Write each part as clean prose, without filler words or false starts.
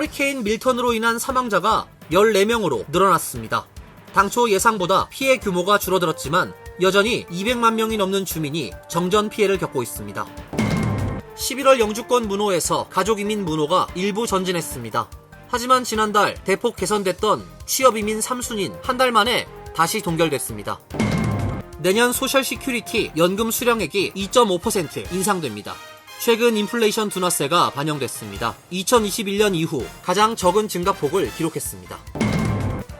허리케인 밀턴으로 인한 사망자가 14명으로 늘어났습니다. 당초 예상보다 피해 규모가 줄어들었지만 여전히 200만 명이 넘는 주민이 정전 피해를 겪고 있습니다. 11월 영주권 문호에서 가족이민 문호가 일부 전진했습니다. 하지만 지난달 대폭 개선됐던 취업이민 3순인 한 달 만에 다시 동결됐습니다. 내년 소셜시큐리티 연금 수령액이 2.5% 인상됩니다. 최근 인플레이션 둔화세가 반영됐습니다. 2021년 이후 가장 적은 증가폭을 기록했습니다.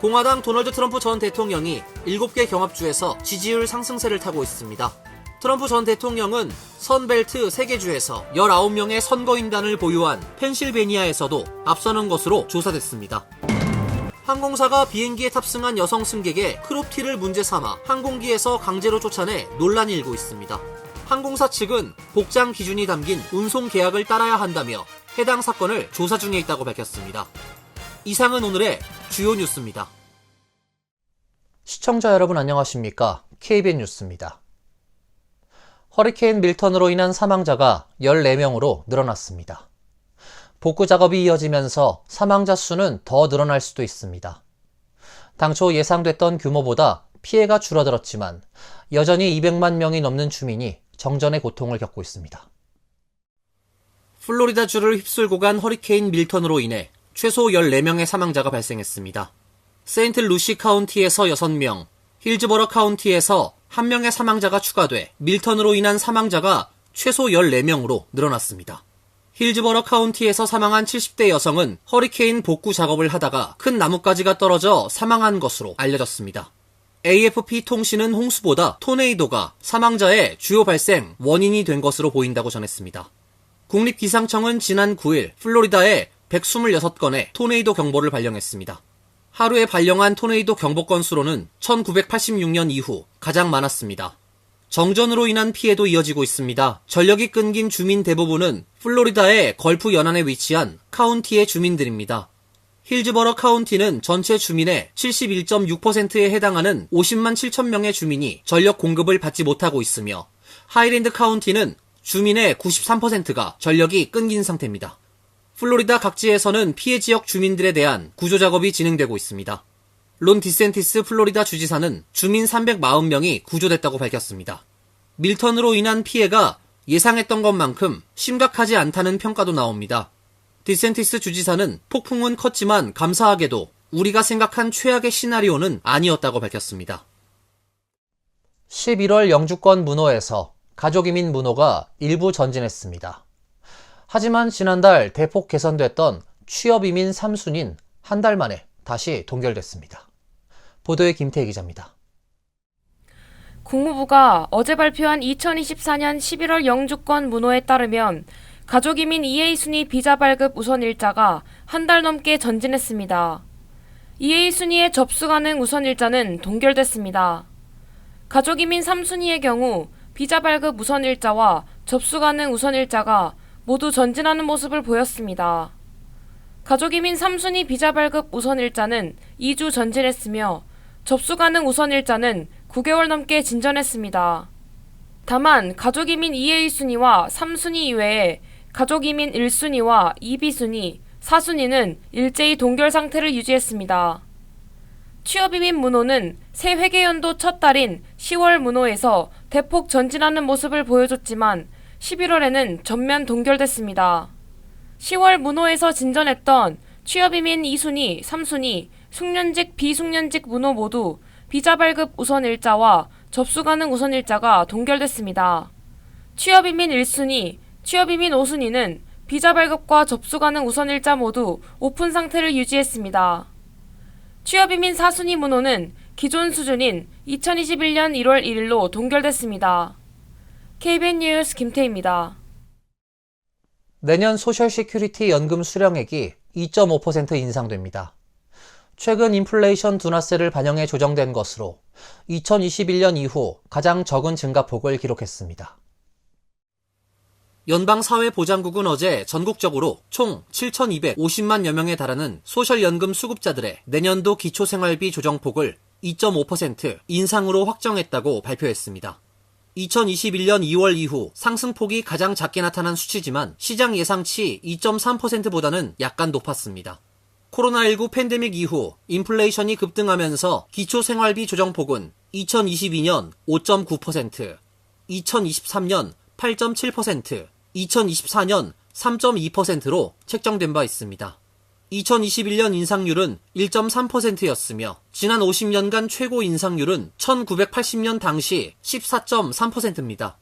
공화당 도널드 트럼프 전 대통령이 7개 경합주에서 지지율 상승세를 타고 있습니다. 트럼프 전 대통령은 선벨트 3개 주에서 19명의 선거인단을 보유한 펜실베니아에서도 앞서는 것으로 조사됐습니다. 항공사가 비행기에 탑승한 여성 승객의 크롭티를 문제 삼아 항공기에서 강제로 쫓아내 논란이 일고 있습니다. 항공사 측은 복장 기준이 담긴 운송 계약을 따라야 한다며 해당 사건을 조사 중에 있다고 밝혔습니다. 이상은 오늘의 주요 뉴스입니다. 시청자 여러분 안녕하십니까? KBN 뉴스입니다. 허리케인 밀턴으로 인한 사망자가 14명으로 늘어났습니다. 복구 작업이 이어지면서 사망자 수는 더 늘어날 수도 있습니다. 당초 예상됐던 규모보다 피해가 줄어들었지만 여전히 200만 명이 넘는 주민이 정전의 고통을 겪고 있습니다. 플로리다주를 휩쓸고 간 허리케인 밀턴으로 인해 최소 14명의 사망자가 발생했습니다. 세인트루시 카운티에서 6명, 힐즈버러 카운티에서 1명의 사망자가 추가돼 밀턴으로 인한 사망자가 최소 14명으로 늘어났습니다. 힐즈버러 카운티에서 사망한 70대 여성은 허리케인 복구 작업을 하다가 큰 나뭇가지가 떨어져 사망한 것으로 알려졌습니다. AFP 통신은 홍수보다 토네이도가 사망자의 주요 발생 원인이 된 것으로 보인다고 전했습니다. 국립기상청은 지난 9일 플로리다에 126건의 토네이도 경보를 발령했습니다. 하루에 발령한 토네이도 경보 건수로는 1986년 이후 가장 많았습니다. 정전으로 인한 피해도 이어지고 있습니다. 전력이 끊긴 주민 대부분은 플로리다의 걸프 연안에 위치한 카운티의 주민들입니다. 힐즈버러 카운티는 전체 주민의 71.6%에 해당하는 50만 7천 명의 주민이 전력 공급을 받지 못하고 있으며 하이랜드 카운티는 주민의 93%가 전력이 끊긴 상태입니다. 플로리다 각지에서는 피해 지역 주민들에 대한 구조 작업이 진행되고 있습니다. 론 디센티스 플로리다 주지사는 주민 340명이 구조됐다고 밝혔습니다. 밀턴으로 인한 피해가 예상했던 것만큼 심각하지 않다는 평가도 나옵니다. 디센티스 주지사는 폭풍은 컸지만 감사하게도 우리가 생각한 최악의 시나리오는 아니었다고 밝혔습니다. 11월 영주권 문호에서 가족이민 문호가 일부 전진했습니다. 하지만 지난달 대폭 개선됐던 취업이민 3순인 한 달 만에 다시 동결됐습니다. 보도의 김태희 기자입니다. 국무부가 어제 발표한 2024년 11월 영주권 문호에 따르면 가족이민 2A 순위 비자 발급 우선 일자가 한 달 넘게 전진했습니다. 2A 순위의 접수 가능 우선 일자는 동결됐습니다. 가족이민 3순위의 경우 비자 발급 우선 일자와 접수 가능 우선 일자가 모두 전진하는 모습을 보였습니다. 가족이민 3순위 비자 발급 우선 일자는 2주 전진했으며 접수 가능 우선 일자는 9개월 넘게 진전했습니다. 다만 가족이민 2A 순위와 3순위 이외에 가족이민 1순위와 2B 순위, 4순위는 일제히 동결 상태를 유지했습니다. 취업이민 문호는 새 회계연도 첫 달인 10월 문호에서 대폭 전진하는 모습을 보여줬지만 11월에는 전면 동결됐습니다. 10월 문호에서 진전했던 취업이민 2순위, 3순위, 숙련직, 비숙련직 문호 모두 비자 발급 우선 일자와 접수 가능 우선 일자가 동결됐습니다. 취업이민 1순위, 취업이민 5순위는 비자 발급과 접수 가능 우선 일자 모두 오픈 상태를 유지했습니다. 취업이민 4순위 문호는 기존 수준인 2021년 1월 1일로 동결됐습니다. KBN 뉴스 김태희입니다. 내년 소셜시큐리티 연금 수령액이 2.5% 인상됩니다. 최근 인플레이션 둔화세를 반영해 조정된 것으로 2021년 이후 가장 적은 증가폭을 기록했습니다. 연방사회보장국은 어제 전국적으로 총 7,250만여 명에 달하는 소셜연금 수급자들의 내년도 기초생활비 조정폭을 2.5% 인상으로 확정했다고 발표했습니다. 2021년 2월 이후 상승폭이 가장 작게 나타난 수치지만 시장 예상치 2.3%보다는 약간 높았습니다. 코로나19 팬데믹 이후 인플레이션이 급등하면서 기초생활비 조정폭은 2022년 5.9%, 2023년 8.7%, 2024년 3.2%로 책정된 바 있습니다. 2021년 인상률은 1.3%였으며 지난 50년간 최고 인상률은 1980년 당시 14.3%입니다.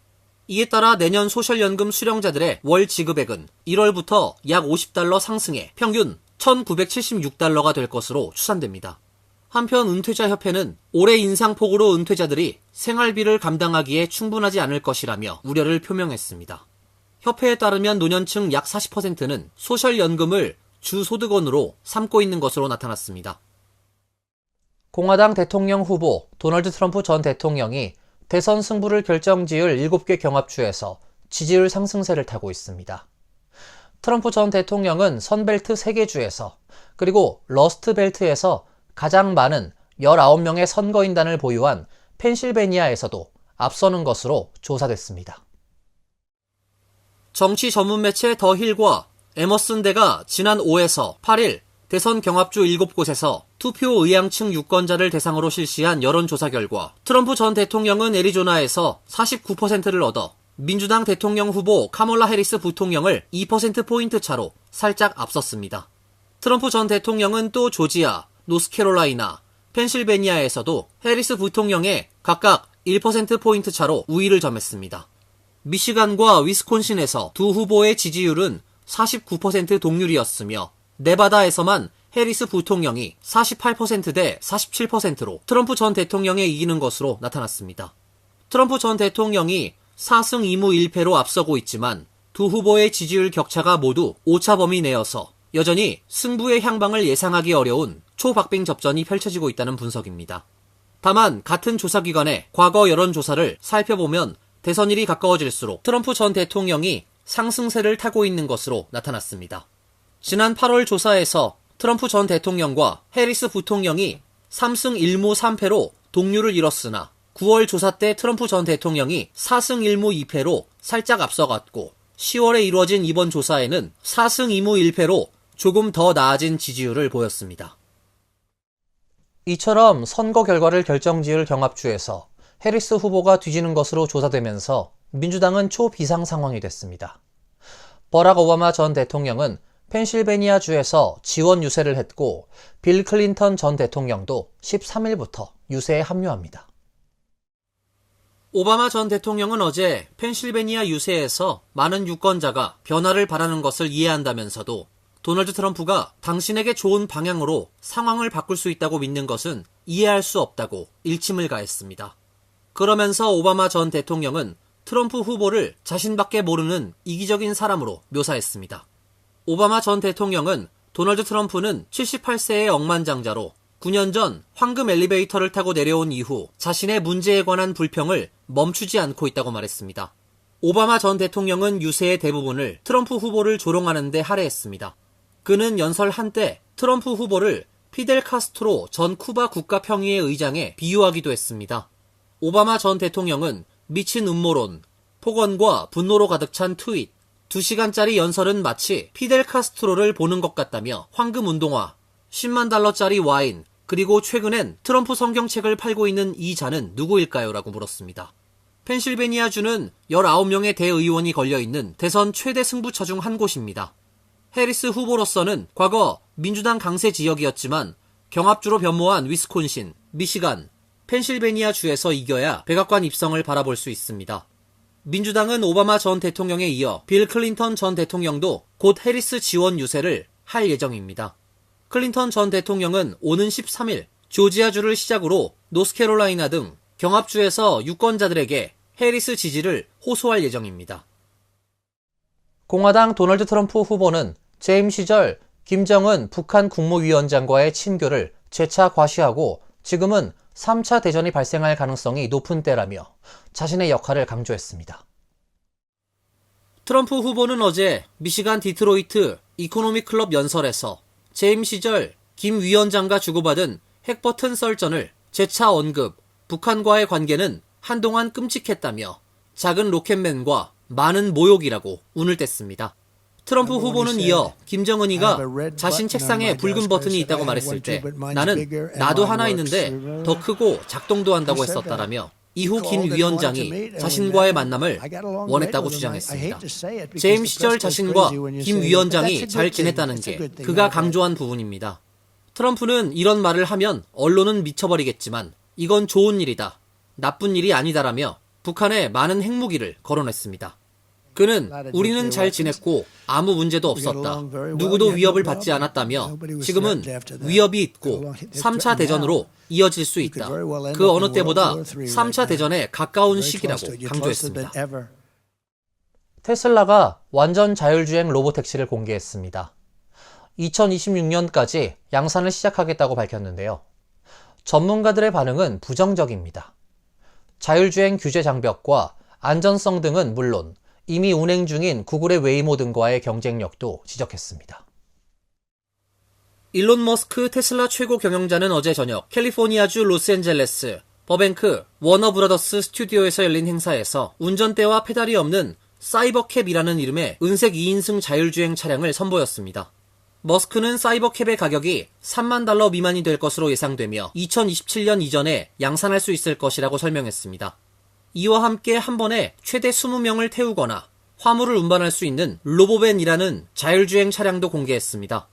이에 따라 내년 소셜연금 수령자들의 월 지급액은 1월부터 약 $50 상승해 평균 1,976달러가 될 것으로 추산됩니다. 한편 은퇴자협회는 올해 인상폭으로 은퇴자들이 생활비를 감당하기에 충분하지 않을 것이라며 우려를 표명했습니다. 협회에 따르면 노년층 약 40%는 소셜연금을 주 소득원으로 삼고 있는 것으로 나타났습니다. 공화당 대통령 후보 도널드 트럼프 전 대통령이 대선 승부를 결정지을 7개 경합주에서 지지율 상승세를 타고 있습니다. 트럼프 전 대통령은 선벨트 3개 주에서 그리고 러스트벨트에서 가장 많은 19명의 선거인단을 보유한 펜실베니아에서도 앞서는 것으로 조사됐습니다. 정치 전문 매체 더 힐과 에머슨 대가 지난 5에서 8일 대선 경합주 7곳에서 투표 의향층 유권자를 대상으로 실시한 여론조사 결과 트럼프 전 대통령은 애리조나에서 49%를 얻어 민주당 대통령 후보 카멀라 해리스 부통령을 2%포인트 차로 살짝 앞섰습니다. 트럼프 전 대통령은 또 조지아, 노스캐롤라이나, 펜실베니아에서도 해리스 부통령에 각각 1%포인트 차로 우위를 점했습니다. 미시간과 위스콘신에서 두 후보의 지지율은 49% 동률이었으며 네바다에서만 해리스 부통령이 48%대 47%로 트럼프 전 대통령에 이기는 것으로 나타났습니다. 트럼프 전 대통령이 4승 2무 1패로 앞서고 있지만 두 후보의 지지율 격차가 모두 오차 범위 내여서 여전히 승부의 향방을 예상하기 어려운 초박빙 접전이 펼쳐지고 있다는 분석입니다. 다만 같은 조사기관의 과거 여론조사를 살펴보면 대선일이 가까워질수록 트럼프 전 대통령이 상승세를 타고 있는 것으로 나타났습니다. 지난 8월 조사에서 트럼프 전 대통령과 해리스 부통령이 3승 1무 3패로 동률을 이뤘으나 9월 조사 때 트럼프 전 대통령이 4승 1무 2패로 살짝 앞서갔고 10월에 이루어진 이번 조사에는 4승 2무 1패로 조금 더 나아진 지지율을 보였습니다. 이처럼 선거 결과를 결정지을 경합주에서 해리스 후보가 뒤지는 것으로 조사되면서 민주당은 초비상 상황이 됐습니다. 버락 오바마 전 대통령은 펜실베니아 주에서 지원 유세를 했고 빌 클린턴 전 대통령도 13일부터 유세에 합류합니다. 오바마 전 대통령은 어제 펜실베니아 유세에서 많은 유권자가 변화를 바라는 것을 이해한다면서도 도널드 트럼프가 당신에게 좋은 방향으로 상황을 바꿀 수 있다고 믿는 것은 이해할 수 없다고 일침을 가했습니다. 그러면서 오바마 전 대통령은 트럼프 후보를 자신밖에 모르는 이기적인 사람으로 묘사했습니다. 오바마 전 대통령은 도널드 트럼프는 78세의 억만장자로 9년 전 황금 엘리베이터를 타고 내려온 이후 자신의 문제에 관한 불평을 멈추지 않고 있다고 말했습니다. 오바마 전 대통령은 유세의 대부분을 트럼프 후보를 조롱하는 데 할애했습니다. 그는 연설 한때 트럼프 후보를 피델 카스트로 전 쿠바 국가평의회 의장에 비유하기도 했습니다. 오바마 전 대통령은 미친 음모론, 폭언과 분노로 가득 찬 트윗, 2시간짜리 연설은 마치 피델 카스트로를 보는 것 같다며 황금운동화, 10만 달러짜리 와인, 그리고 최근엔 트럼프 성경책을 팔고 있는 이 자는 누구일까요? 라고 물었습니다. 펜실베니아주는 19명의 대의원이 걸려있는 대선 최대 승부처 중 한 곳입니다. 해리스 후보로서는 과거 민주당 강세 지역이었지만 경합주로 변모한 위스콘신, 미시간, 펜실베니아 주에서 이겨야 백악관 입성을 바라볼 수 있습니다. 민주당은 오바마 전 대통령에 이어 빌 클린턴 전 대통령도 곧 해리스 지원 유세를 할 예정입니다. 클린턴 전 대통령은 오는 13일 조지아주를 시작으로 노스캐롤라이나 등 경합주에서 유권자들에게 해리스 지지를 호소할 예정입니다. 공화당 도널드 트럼프 후보는 재임 시절 김정은 북한 국무위원장과의 친교를 재차 과시하고 지금은 3차 대전이 발생할 가능성이 높은 때라며 자신의 역할을 강조했습니다. 트럼프 후보는 어제 미시간 디트로이트 이코노믹 클럽 연설에서 재임 시절 김 위원장과 주고받은 핵버튼 썰전을 재차 언급, 북한과의 관계는 한동안 끔찍했다며 작은 로켓맨과 많은 모욕이라고 운을 뗐습니다. 트럼프 후보는 이어 김정은이가 자신 책상에 붉은 버튼이 있다고 말했을 때 나는 나도 하나 있는데 더 크고 작동도 한다고 했었다라며 이후 김 위원장이 자신과의 만남을 원했다고 주장했습니다. 재임 시절 자신과 김 위원장이 잘 지냈다는 게 그가 강조한 부분입니다. 트럼프는 이런 말을 하면 언론은 미쳐버리겠지만 이건 좋은 일이다, 나쁜 일이 아니다라며 북한에 많은 핵무기를 거론했습니다. 그는 우리는 잘 지냈고 아무 문제도 없었다, 누구도 위협을 받지 않았다며 지금은 위협이 있고 3차 대전으로 이어질 수 있다, 그 어느 때보다 3차 대전에 가까운 시기라고 강조했습니다. 테슬라가 완전 자율주행 로보택시를 공개했습니다. 2026년까지 양산을 시작하겠다고 밝혔는데요. 전문가들의 반응은 부정적입니다. 자율주행 규제 장벽과 안전성 등은 물론 이미 운행 중인 구글의 웨이모 등과의 경쟁력도 지적했습니다. 일론 머스크 테슬라 최고 경영자는 어제 저녁 캘리포니아주 로스앤젤레스 버뱅크 워너브라더스 스튜디오에서 열린 행사에서 운전대와 페달이 없는 사이버캡이라는 이름의 은색 2인승 자율주행 차량을 선보였습니다. 머스크는 사이버캡의 가격이 $30,000 미만이 될 것으로 예상되며 2027년 이전에 양산할 수 있을 것이라고 설명했습니다. 이와 함께 한 번에 최대 20명을 태우거나 화물을 운반할 수 있는 로보밴이라는 자율주행 차량도 공개했습니다.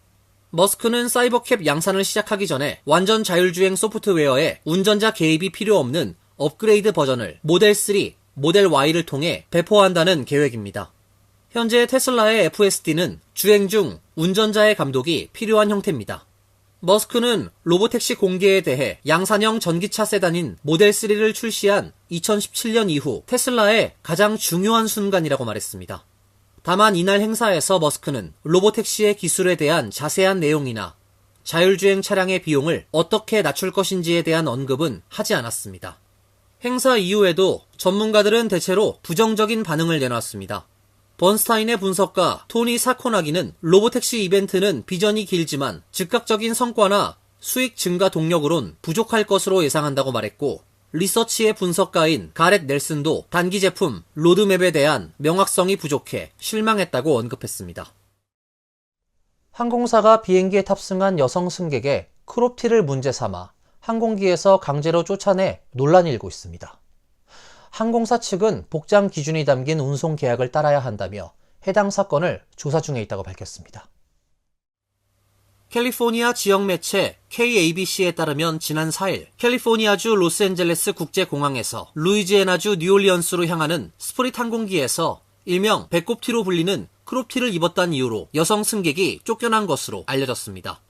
머스크는 사이버캡 양산을 시작하기 전에 완전 자율주행 소프트웨어에 운전자 개입이 필요 없는 업그레이드 버전을 모델 3, 모델 Y를 통해 배포한다는 계획입니다. 현재 테슬라의 FSD는 주행 중 운전자의 감독이 필요한 형태입니다. 머스크는 로보택시 공개에 대해 양산형 전기차 세단인 모델 3를 출시한 2017년 이후 테슬라의 가장 중요한 순간이라고 말했습니다. 다만 이날 행사에서 머스크는 로보택시의 기술에 대한 자세한 내용이나 자율주행 차량의 비용을 어떻게 낮출 것인지에 대한 언급은 하지 않았습니다. 행사 이후에도 전문가들은 대체로 부정적인 반응을 내놨습니다. 번스타인의 분석가 토니 사코나기는 로보택시 이벤트는 비전이 길지만 즉각적인 성과나 수익 증가 동력으론 부족할 것으로 예상한다고 말했고, 리서치의 분석가인 가렛 넬슨도 단기 제품 로드맵에 대한 명확성이 부족해 실망했다고 언급했습니다. 항공사가 비행기에 탑승한 여성 승객의 크롭티를 문제 삼아 항공기에서 강제로 쫓아내 논란이 일고 있습니다. 항공사 측은 복장 기준이 담긴 운송 계약을 따라야 한다며 해당 사건을 조사 중에 있다고 밝혔습니다. 캘리포니아 지역 매체 KABC에 따르면 지난 4일 캘리포니아주 로스앤젤레스 국제공항에서 루이지애나주 뉴올리언스로 향하는 스프릿 항공기에서 일명 배꼽티로 불리는 크롭티를 입었다는 이유로 여성 승객이 쫓겨난 것으로 알려졌습니다.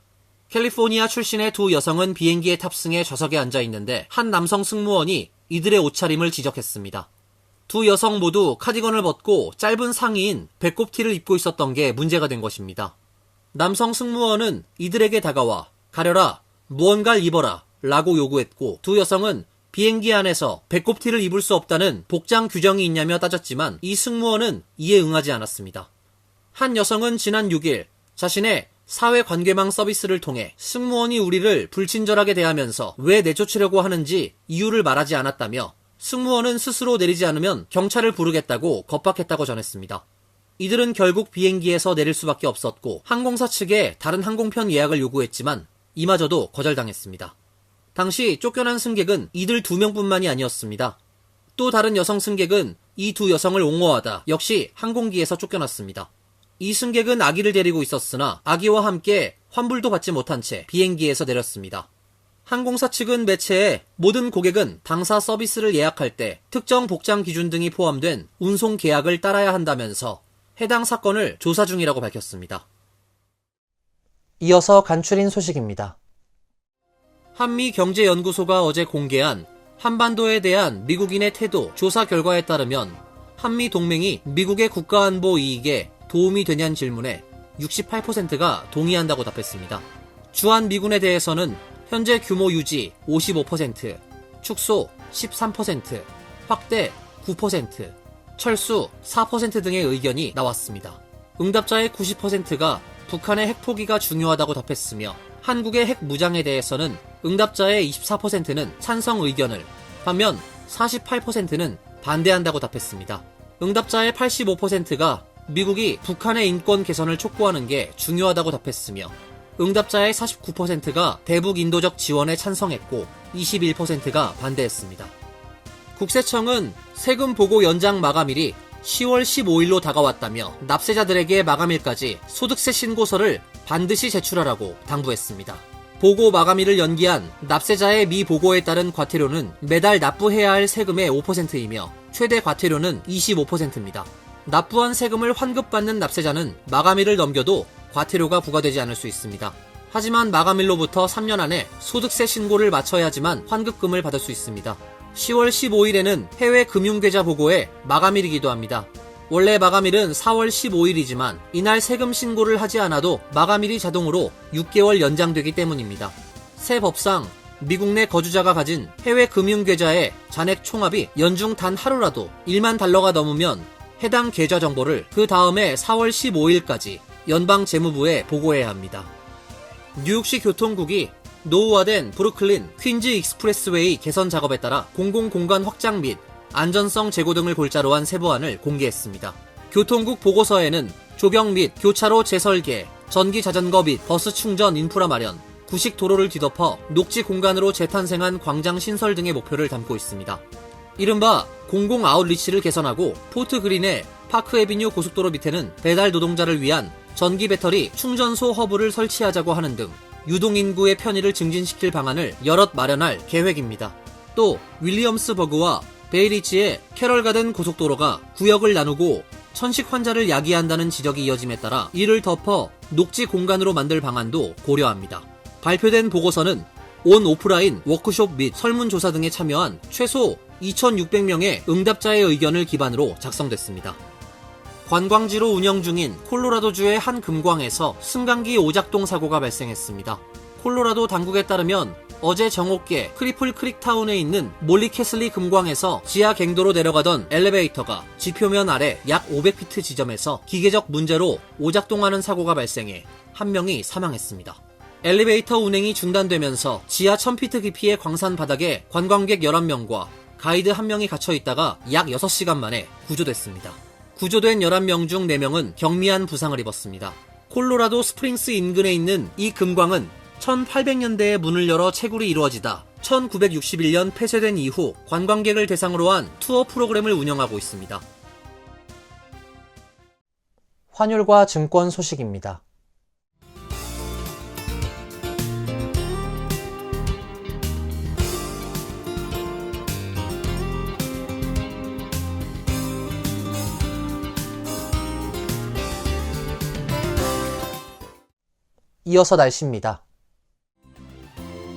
캘리포니아 출신의 두 여성은 비행기에 탑승해 좌석에 앉아 있는데 한 남성 승무원이 이들의 옷차림을 지적했습니다. 두 여성 모두 카디건을 벗고 짧은 상의인 배꼽티를 입고 있었던 게 문제가 된 것입니다. 남성 승무원은 이들에게 다가와 가려라, 무언가를 입어라 라고 요구했고, 두 여성은 비행기 안에서 배꼽티를 입을 수 없다는 복장 규정이 있냐며 따졌지만 이 승무원은 이에 응하지 않았습니다. 한 여성은 지난 6일 자신의 사회관계망 서비스를 통해 승무원이 우리를 불친절하게 대하면서 왜 내쫓으려고 하는지 이유를 말하지 않았다며 승무원은 스스로 내리지 않으면 경찰을 부르겠다고 겁박했다고 전했습니다. 이들은 결국 비행기에서 내릴 수밖에 없었고 항공사 측에 다른 항공편 예약을 요구했지만 이마저도 거절당했습니다. 당시 쫓겨난 승객은 이들 2명뿐만이 아니었습니다. 또 다른 여성 승객은 이 두 여성을 옹호하다 역시 항공기에서 쫓겨났습니다. 이 승객은 아기를 데리고 있었으나 아기와 함께 환불도 받지 못한 채 비행기에서 내렸습니다. 항공사 측은 매체에 모든 고객은 당사 서비스를 예약할 때 특정 복장 기준 등이 포함된 운송 계약을 따라야 한다면서 해당 사건을 조사 중이라고 밝혔습니다. 이어서 간추린 소식입니다. 한미경제연구소가 어제 공개한 한반도에 대한 미국인의 태도 조사 결과에 따르면 한미동맹이 미국의 국가안보 이익에 도움이 되냐는 질문에 68%가 동의한다고 답했습니다. 주한미군에 대해서는 현재 규모 유지 55%, 축소 13%, 확대 9%, 철수 4% 등의 의견이 나왔습니다. 응답자의 90%가 북한의 핵포기가 중요하다고 답했으며 한국의 핵 무장에 대해서는 응답자의 24%는 찬성 의견을, 반면 48%는 반대한다고 답했습니다. 응답자의 85%가 미국이 북한의 인권 개선을 촉구하는 게 중요하다고 답했으며 응답자의 49%가 대북 인도적 지원에 찬성했고 21%가 반대했습니다. 국세청은 세금 보고 연장 마감일이 10월 15일로 다가왔다며 납세자들에게 마감일까지 소득세 신고서를 반드시 제출하라고 당부했습니다. 보고 마감일을 연기한 납세자의 미보고에 따른 과태료는 매달 납부해야 할 세금의 5%이며 최대 과태료는 25%입니다. 납부한 세금을 환급받는 납세자는 마감일을 넘겨도 과태료가 부과되지 않을 수 있습니다. 하지만 마감일로부터 3년 안에 소득세 신고를 마쳐야지만 환급금을 받을 수 있습니다. 10월 15일에는 해외 금융계좌 보고의 마감일이기도 합니다. 원래 마감일은 4월 15일이지만 이날 세금 신고를 하지 않아도 마감일이 자동으로 6개월 연장되기 때문입니다. 새 법상 미국 내 거주자가 가진 해외 금융계좌의 잔액 총합이 연중 단 하루라도 1만 달러가 넘으면 해당 계좌 정보를 그 다음해 4월 15일까지 연방재무부에 보고해야 합니다. 뉴욕시 교통국이 노후화된 브루클린 퀸즈 익스프레스웨이 개선 작업에 따라 공공공간 확장 및 안전성 제고 등을 골자로 한 세부안을 공개했습니다. 교통국 보고서에는 조경 및 교차로 재설계, 전기 자전거 및 버스 충전 인프라 마련, 구식 도로를 뒤덮어 녹지 공간으로 재탄생한 광장 신설 등의 목표를 담고 있습니다. 이른바 공공 아웃리치를 개선하고 포트 그린의 파크 애비뉴 고속도로 밑에는 배달 노동자를 위한 전기 배터리 충전소 허브를 설치하자고 하는 등 유동인구의 편의를 증진시킬 방안을 여럿 마련할 계획입니다. 또 윌리엄스버그와 베이리치의 캐럴가든 고속도로가 구역을 나누고 천식 환자를 야기한다는 지적이 이어짐에 따라 이를 덮어 녹지 공간으로 만들 방안도 고려합니다. 발표된 보고서는 온 오프라인 워크숍 및 설문조사 등에 참여한 최소 2,600명의 응답자의 의견을 기반으로 작성됐습니다. 관광지로 운영 중인 콜로라도주의 한 금광에서 승강기 오작동 사고가 발생했습니다. 콜로라도 당국에 따르면 어제 정오께 크리플 크릭 타운에 있는 몰리 캐슬리 금광에서 지하 갱도로 내려가던 엘리베이터가 지표면 아래 약 500피트 지점에서 기계적 문제로 오작동하는 사고가 발생해 한 명이 사망했습니다. 엘리베이터 운행이 중단되면서 지하 1000피트 깊이의 광산 바닥에 관광객 11명과 가이드 1명이 갇혀 있다가 약 6시간 만에 구조됐습니다. 구조된 11명 중 4명은 경미한 부상을 입었습니다. 콜로라도 스프링스 인근에 있는 이 금광은 1800년대에 문을 열어 채굴이 이루어지다 1961년 폐쇄된 이후 관광객을 대상으로 한 투어 프로그램을 운영하고 있습니다. 환율과 증권 소식입니다. 이어서 날씨입니다.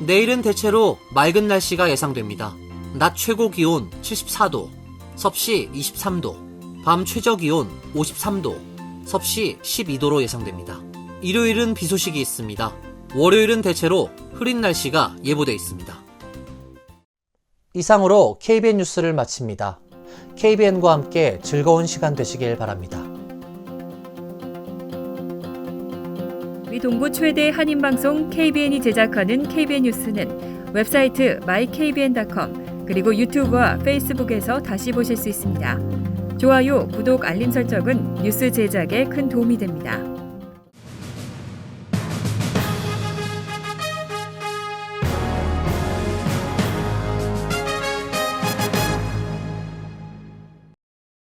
내일은 대체로 맑은 날씨가 예상됩니다. 낮 최고 기온 74도, 섭씨 23도, 밤 최저 기온 53도, 섭씨 12도로 예상됩니다. 일요일은 비 소식이 있습니다. 월요일은 대체로 흐린 날씨가 예보돼 있습니다. 이상으로 KBN 뉴스를 마칩니다. KBN과 함께 즐거운 시간 되시길 바랍니다. 우리 동부 최대 한인방송 KBN이 제작하는 KBN 뉴스는 웹사이트 mykbn.com 그리고 유튜브와 페이스북에서 다시 보실 수 있습니다. 좋아요, 구독, 알림 설정은 뉴스 제작에 큰 도움이 됩니다.